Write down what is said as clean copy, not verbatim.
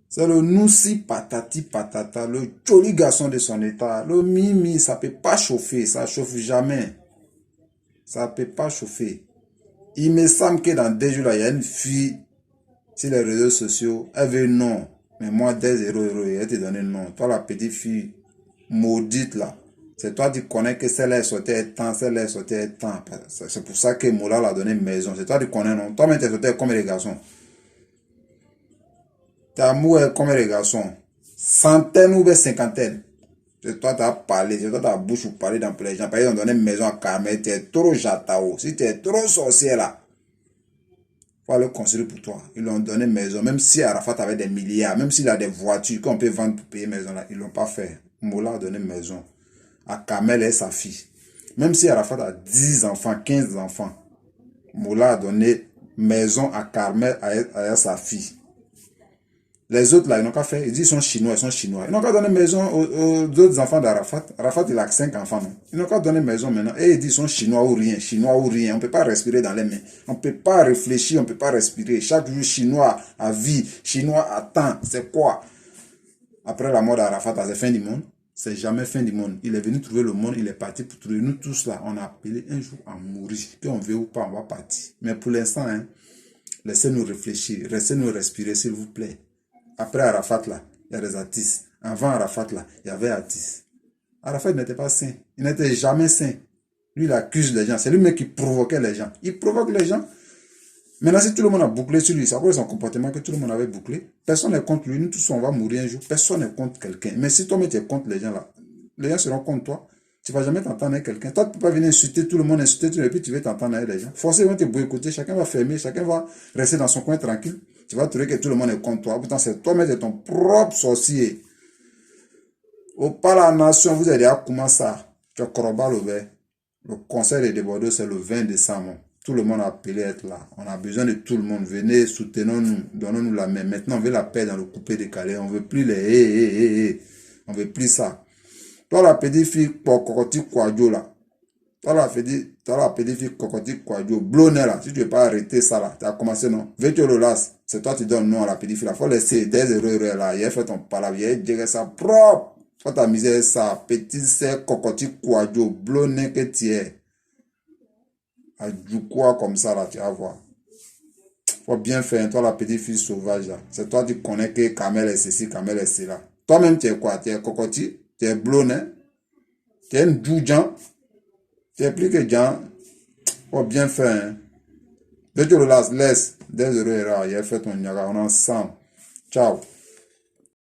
C'est le Noussi patati patata, le joli garçon de son état. Le Mimi, ça peut pas chauffer, ça chauffe jamais. Ça peut pas chauffer. Il me semble que dans 2 jours, là, il y a une fille sur les réseaux sociaux. Elle veut non. Mais moi, 2 €, elle te donne non. Toi, la petite fille maudite là. C'est toi qui connais que celle-là est sortie à temps, celle-là est sortie à temps. C'est pour ça que Moula l'a donné maison. C'est toi qui connais, non? Toi-même, tu es sorti comme les garçons. Ta amour est comme les garçons. Centaines ou bien cinquantaines. C'est toi qui as parlé, c'est toi qui as bouche pour parler dans les gens. Parce qu'ils ont donné maison à Carmel. Tu es trop jatao. Si tu es trop sorcier là, il faut le construire pour toi. Ils l'ont donné maison. Même si Arafat avait des milliards, même s'il a des voitures qu'on peut vendre pour payer maison là, ils ne l'ont pas fait. Moula a donné maison à Kamel et sa fille. Même si Arafat a 10 enfants, 15 enfants, Moula a donné maison à Carmel et à sa fille. Les autres là, ils n'ont qu'à faire, ils disent qu'ils sont chinois, ils sont chinois. Ils n'ont qu'à donner maison aux autres enfants d'Arafat. Arafat, il a 5 enfants, non? Ils n'ont qu'à donner maison maintenant. Et ils disent qu'ils sont chinois ou rien, chinois ou rien. On ne peut pas respirer dans les mains. On ne peut pas réfléchir, on ne peut pas respirer. Chaque jour, chinois à vie, chinois à temps. C'est quoi? Après la mort d'Arafat, c'est fin du monde. C'est jamais fin du monde. Il est venu trouver le monde, il est parti pour trouver. Nous tous là, on a appelé un jour à mourir. Qu'on veut ou pas, on va partir. Mais pour l'instant, hein, laissez-nous réfléchir, laissez-nous respirer, s'il vous plaît. Après Arafat là, il y a des artistes. Avant Arafat là, il y avait artistes. Arafat n'était pas saint. Il n'était jamais saint. Lui, il accuse les gens. C'est lui-même qui provoquait les gens. Il provoque les gens. Maintenant, si tout le monde a bouclé sur lui, c'est à cause de son comportement que tout le monde avait bouclé. Personne n'est contre lui. Nous tous, on va mourir un jour. Personne n'est contre quelqu'un. Mais si toi-même tu es contre les gens là, les gens seront contre toi. Tu ne vas jamais t'entendre avec quelqu'un. Toi, tu ne peux pas venir insulter tout le monde, insulter tout le monde, et puis tu veux t'entendre avec les gens. Forcément, tu es boycotté. Chacun va fermer. Chacun va rester dans son coin tranquille. Tu vas trouver que tout le monde est contre toi. Pourtant, c'est toi-même, c'est ton propre sorcier. Au pas la nation, vous allez à commencer ça. Tu as Koroba le conseil de Bordeaux, c'est le 20 décembre. Tout le monde a appelé à être là. On a besoin de tout le monde. Venez, soutenons-nous, donnons-nous la main. Maintenant, on veut la paix dans le coupé décalé. On veut plus les On veut plus ça. Toi, la petite fille, Kokoti Kwadjo là. Toi, la petite fille, Kokoti Kwadjo, blonnet là. Si tu ne veux pas arrêter ça là, tu as commencé non. Veux-tu le las? C'est toi qui donnes non à la petite fille là. Faut laisser des erreurs là. Il a fait ton palabre. Il a dit ça propre. Faut t'amuser ça. Petit c'est Kokoti Kwadjo, blonnet que tu es. Du quoi comme ça là, tu vas voir. Faut bien faire, toi la petite fille sauvage là. C'est toi qui connais que Kamel est ceci, Kamel est cela. Toi-même tu es quoi? Tu es cocotti, tu es blondet, tu es une djoujan, tu es plus que Djan. Faut bien faire. Hein. Dès que tu le laisse, 2 €, il a fait ton nyaga, on est ensemble. Ciao.